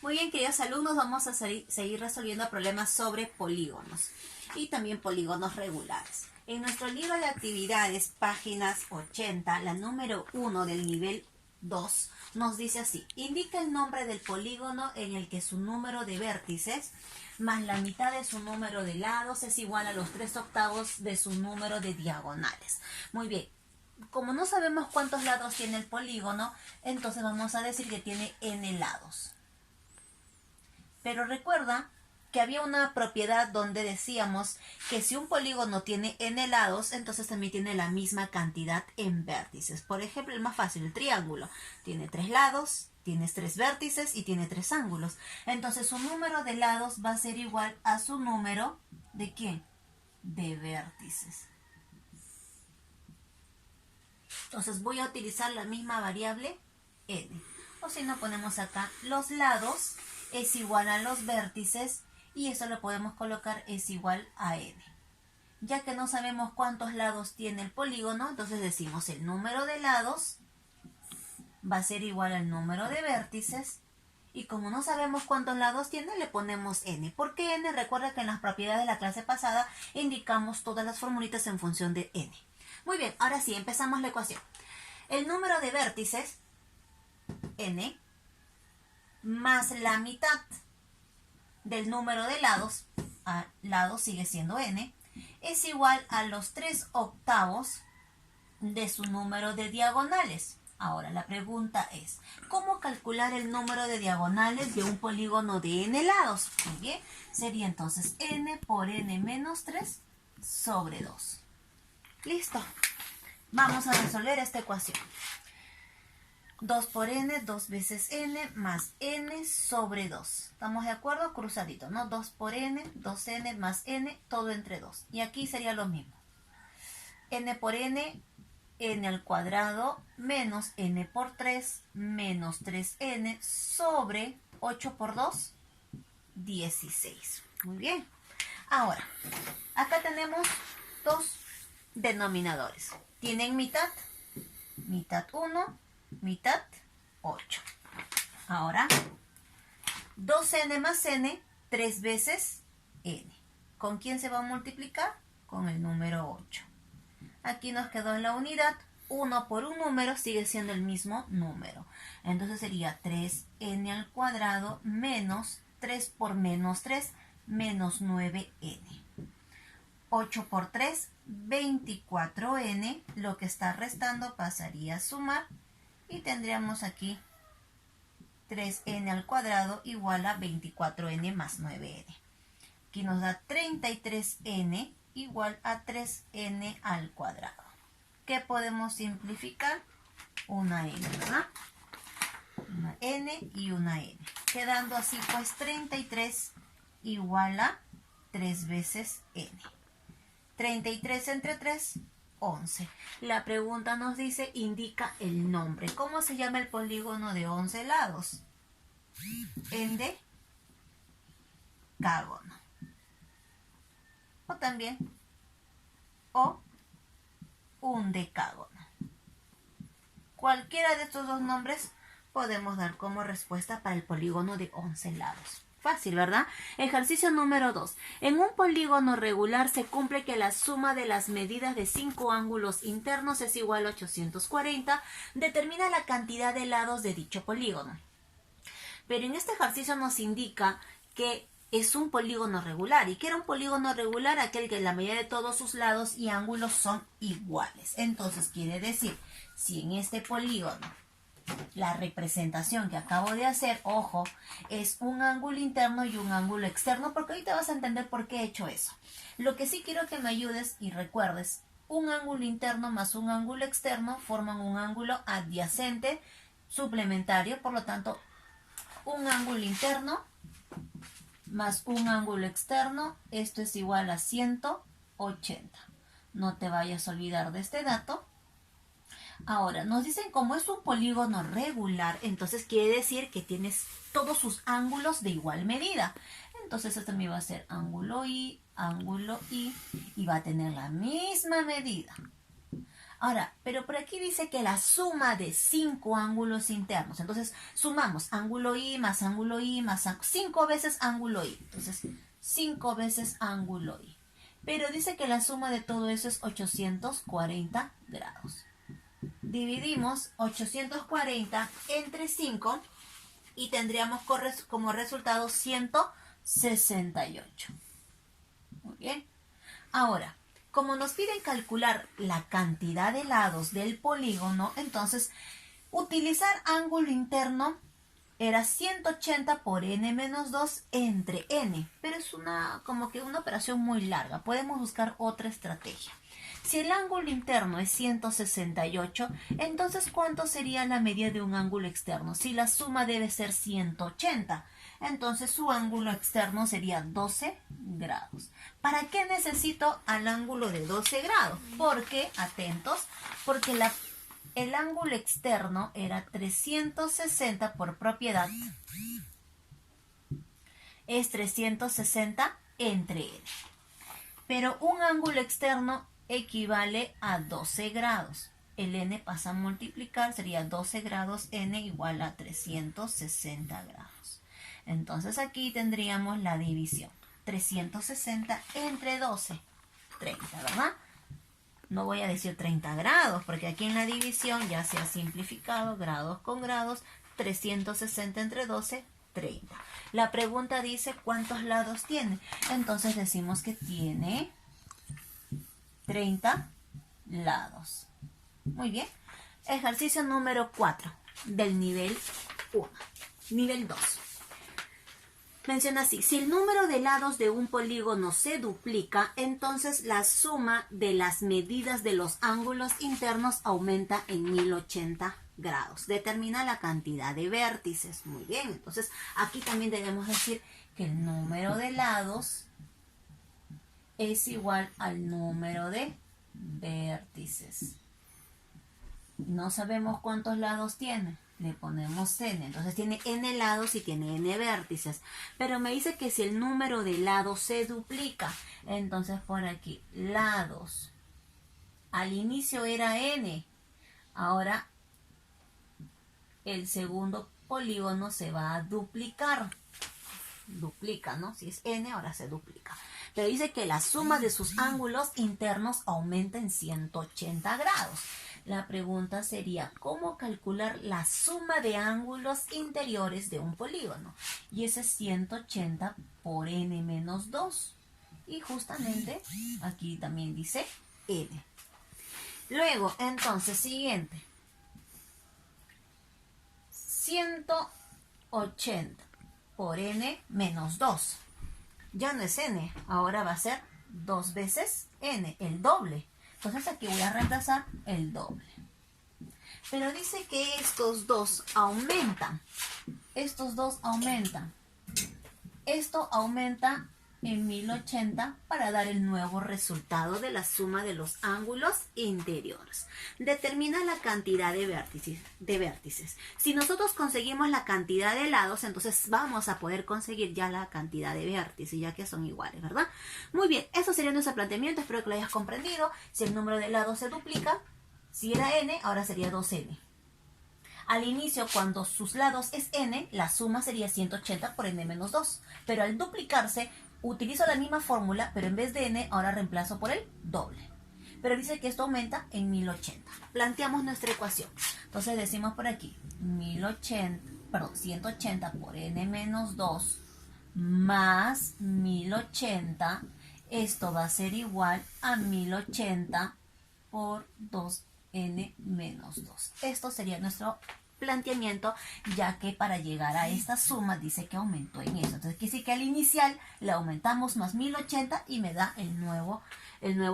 Muy bien, queridos alumnos, vamos a seguir resolviendo problemas sobre polígonos y también polígonos regulares. En nuestro libro de actividades, páginas 80, la número 1 del nivel 2, nos dice así: indica el nombre del polígono en el que su número de vértices más la mitad de su número de lados es igual a los 3/8 de su número de diagonales. Muy bien. Como no sabemos cuántos lados tiene el polígono, entonces vamos a decir que tiene n lados. Pero recuerda que había una propiedad donde decíamos que si un polígono tiene n lados, entonces también tiene la misma cantidad en vértices. Por ejemplo, el más fácil, el triángulo. Tiene 3 lados, tienes 3 vértices y tiene 3 ángulos. Entonces su número de lados va a ser igual a su número ¿de qué? De vértices. Entonces voy a utilizar la misma variable n. O si no, ponemos acá los lados es igual a los vértices y eso lo podemos colocar es igual a n. Ya que no sabemos cuántos lados tiene el polígono, entonces decimos el número de lados va a ser igual al número de vértices. Y como no sabemos cuántos lados tiene, le ponemos n. ¿Por qué n? Recuerda que en las propiedades de la clase pasada indicamos todas las formulitas en función de n. Muy bien, ahora sí, empezamos la ecuación. El número de vértices, n, más la mitad del número de lados, lado sigue siendo n, es igual a los 3/8 de su número de diagonales. Ahora, la pregunta es, ¿cómo calcular el número de diagonales de un polígono de n lados? Muy bien, sería entonces n por n menos 3 sobre 2. Listo. Vamos a resolver esta ecuación. 2 por n, 2 veces n, más n sobre 2. ¿Estamos de acuerdo? Cruzadito, ¿no? 2 por n, 2n más n, todo entre 2. Y aquí sería lo mismo. N por n, n al cuadrado, menos n por 3, menos 3n, sobre 8 por 2, 16. Muy bien. Ahora, acá tenemos dos denominadores. Tienen mitad 1, mitad 8. Ahora, 2n más n, 3 veces n. ¿Con quién se va a multiplicar? Con el número 8. Aquí nos quedó en la unidad. 1 por un número sigue siendo el mismo número. Entonces sería 3n al cuadrado menos 3 por menos 3, menos 9n. 8 por 3, 24n. Lo que está restando pasaría a sumar. Y tendríamos aquí 3n al cuadrado igual a 24n más 9n. Aquí nos da 33n igual a 3n al cuadrado. ¿Qué podemos simplificar? Una n, ¿verdad? Una n y una n. Quedando así pues 33 igual a 3 veces n. 33 entre 3, 11. La pregunta nos dice, indica el nombre. ¿Cómo se llama el polígono de 11 lados? Endecágono. O también, un decágono. Cualquiera de estos dos nombres podemos dar como respuesta para el polígono de 11 lados. Fácil, ¿verdad? Ejercicio número 2. En un polígono regular se cumple que la suma de las medidas de 5 ángulos internos es igual a 840. Determina la cantidad de lados de dicho polígono. Pero en este ejercicio nos indica que es un polígono regular. ¿Y qué era un polígono regular? Aquel que la medida de todos sus lados y ángulos son iguales. Entonces quiere decir, si en este polígono la representación que acabo de hacer, ojo, es un ángulo interno y un ángulo externo, porque ahorita vas a entender por qué he hecho eso. Lo que sí quiero que me ayudes y recuerdes, un ángulo interno más un ángulo externo forman un ángulo adyacente suplementario, por lo tanto, un ángulo interno más un ángulo externo, esto es igual a 180. No te vayas a olvidar de este dato. Ahora, nos dicen como es un polígono regular, entonces quiere decir que tienes todos sus ángulos de igual medida. Entonces esto me va a ser ángulo y va a tener la misma medida. Ahora, pero por aquí dice que la suma de 5 ángulos internos. Entonces, sumamos ángulo I más ángulo I más 5 veces ángulo I. Entonces, 5 veces ángulo I. Pero dice que la suma de todo eso es 840 grados. Dividimos 840 entre 5 y tendríamos como resultado 168. Muy bien. Ahora, como nos piden calcular la cantidad de lados del polígono, entonces utilizar ángulo interno era 180 por n menos 2 entre n, pero es como que una operación muy larga. Podemos buscar otra estrategia. Si el ángulo interno es 168, entonces ¿cuánto sería la medida de un ángulo externo? Si la suma debe ser 180, entonces su ángulo externo sería 12 grados. ¿Para qué necesito al ángulo de 12 grados? Porque, atentos, porque el ángulo externo era 360 por propiedad. Es 360 entre n. Pero un ángulo externo equivale a 12 grados. El n pasa a multiplicar, sería 12 grados n igual a 360 grados. Entonces aquí tendríamos la división. 360 entre 12, 30, ¿verdad? No voy a decir 30 grados, porque aquí en la división ya se ha simplificado grados con grados. 360 entre 12, 30. La pregunta dice ¿cuántos lados tiene? Entonces decimos que tiene 30 lados. Muy bien. Ejercicio número 4 del nivel 1. Nivel 2. Menciona así, si el número de lados de un polígono se duplica, entonces la suma de las medidas de los ángulos internos aumenta en 1080 grados. Determina la cantidad de vértices. Muy bien, entonces aquí también debemos decir que el número de lados es igual al número de vértices. No sabemos cuántos lados tiene. Le ponemos n, entonces tiene n lados y tiene n vértices, pero me dice que si el número de lados se duplica, entonces por aquí, lados, al inicio era n, ahora el segundo polígono se va a duplica, ¿no? Si es n, ahora se duplica, pero dice que la suma de sus ángulos internos aumenta en 180 grados. La pregunta sería, ¿cómo calcular la suma de ángulos interiores de un polígono? Y ese es 180 por n menos 2. Y justamente aquí también dice n. Luego, entonces, siguiente. 180 por n menos 2. Ya no es n, ahora va a ser 2 veces n, el doble. Entonces aquí voy a reemplazar el doble. Pero dice que estos dos aumentan. Estos dos aumentan. Esto aumenta en 1080 para dar el nuevo resultado de la suma de los ángulos interiores. Determina la cantidad de vértices. Si nosotros conseguimos la cantidad de lados, entonces vamos a poder conseguir ya la cantidad de vértices, ya que son iguales, ¿verdad? Muy bien, eso sería nuestro planteamiento. Espero que lo hayas comprendido. Si el número de lados se duplica, si era n, ahora sería 2n. Al inicio, cuando sus lados es n, la suma sería 180 por n menos 2. Pero al duplicarse, utilizo la misma fórmula, pero en vez de n, ahora reemplazo por el doble. Pero dice que esto aumenta en 1080. Planteamos nuestra ecuación. Entonces decimos por aquí, 180 por n menos 2 más 1080. Esto va a ser igual a 1080 por 2n menos 2. Esto sería nuestro planteamiento, ya que para llegar a esta suma dice que aumentó en eso. Entonces quiere decir que al inicial le aumentamos más 1080 y me da el nuevo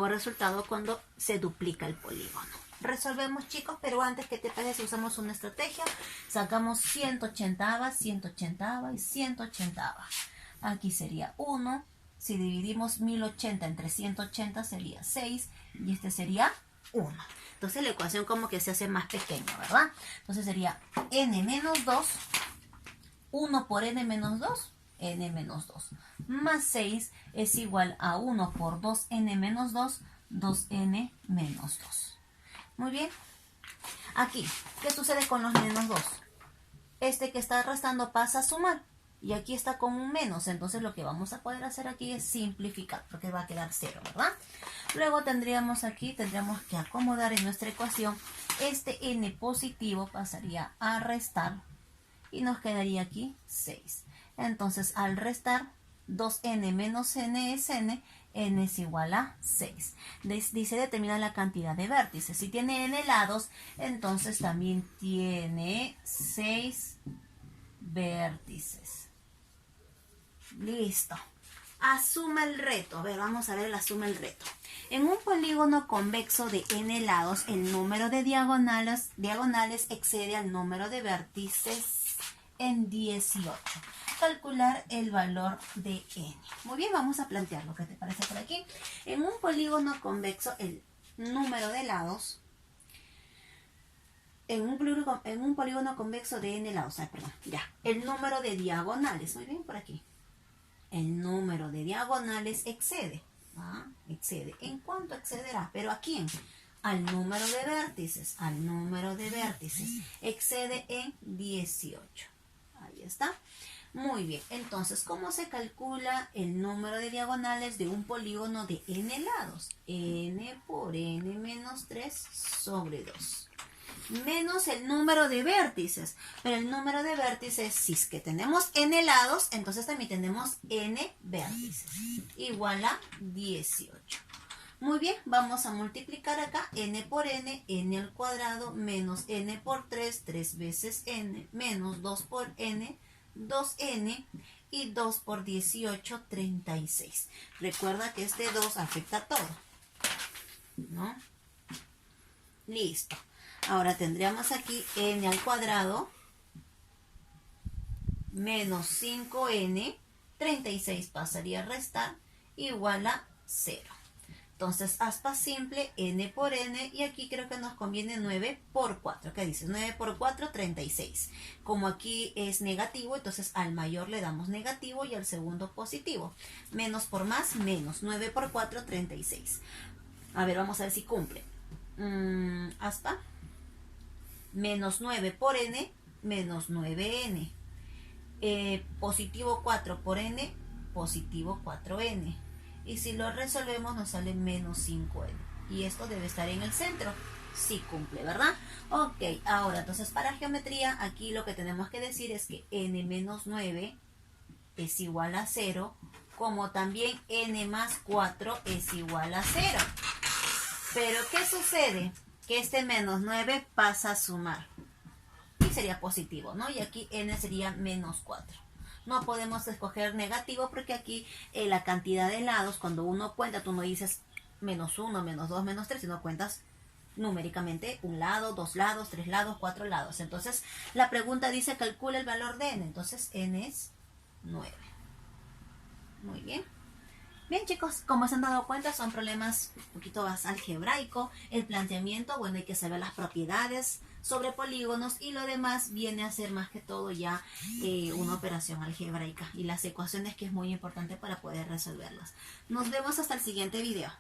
resultado cuando se duplica el polígono. Resolvemos, chicos, pero antes, ¿qué te parece? Usamos una estrategia. Sacamos 180, 180 y 180. Aquí sería 1. Si dividimos 1080 entre 180 sería 6 y este sería 1. Entonces la ecuación como que se hace más pequeña, ¿verdad? Entonces sería n menos 2, 1 por n menos 2, n menos 2, más 6 es igual a 1 por 2n menos 2, 2n menos 2. Muy bien. Aquí, ¿qué sucede con los menos 2? Este que está restando pasa a sumar. Y aquí está con un menos. Entonces lo que vamos a poder hacer aquí es simplificar. Porque va a quedar 0, ¿verdad? Luego tendríamos que acomodar en nuestra ecuación. Este n positivo pasaría a restar. Y nos quedaría aquí 6. Entonces al restar 2n menos n es n. N es igual a 6. Dice determina la cantidad de vértices. Si tiene n lados, entonces también tiene 6 vértices. Listo. Asuma el reto. A ver, vamos a ver el asuma el reto. En un polígono convexo de n lados, el número de diagonales excede al número de vértices en 18. Calcular el valor de n. Muy bien, vamos a plantearlo. ¿Qué te parece por aquí? En un polígono convexo, el número de lados, en un polígono convexo de n lados, el número de diagonales, muy bien, por aquí. El número de diagonales excede. Excede. ¿En cuánto excederá? ¿Pero a quién? Al número de vértices. Al número de vértices. Excede en 18. Ahí está. Muy bien, entonces, ¿cómo se calcula el número de diagonales de un polígono de n lados? N por n menos 3 sobre 2. Menos el número de vértices. Pero el número de vértices, si es que tenemos n lados, entonces también tenemos n vértices. Igual a 18. Muy bien, vamos a multiplicar acá n por n al cuadrado, menos n por 3, 3 veces n, menos 2 por n, 2n, y 2 por 18, 36. Recuerda que este 2 afecta a todo, ¿no? Listo. Ahora tendríamos aquí n al cuadrado menos 5n, 36 pasaría a restar, igual a 0. Entonces, aspa simple, n por n, y aquí creo que nos conviene 9 por 4. ¿Qué dices? 9 por 4, 36. Como aquí es negativo, entonces al mayor le damos negativo y al segundo positivo. Menos por más, menos. 9 por 4, 36. A ver, vamos a ver si cumple. Aspa. Menos 9 por n, menos 9n. Positivo 4 por n, positivo 4n. Y si lo resolvemos nos sale menos 5n. Y esto debe estar en el centro. Sí cumple, ¿verdad? Ok, ahora entonces para geometría aquí lo que tenemos que decir es que n menos 9 es igual a 0. Como también n más 4 es igual a 0. Pero ¿qué sucede? Que este menos 9 pasa a sumar. Y sería positivo, ¿no? Y aquí n sería menos 4. No podemos escoger negativo porque aquí la cantidad de lados, cuando uno cuenta, tú no dices menos 1, menos 2, menos 3, sino cuentas numéricamente un lado, 2 lados, 3 lados, 4 lados. Entonces, la pregunta dice calcula el valor de n. Entonces, n es 9. Muy bien. Bien, chicos, como se han dado cuenta, son problemas un poquito más algebraico. El planteamiento, bueno, hay que saber las propiedades sobre polígonos y lo demás viene a ser más que todo ya una operación algebraica y las ecuaciones que es muy importante para poder resolverlas. Nos vemos hasta el siguiente video.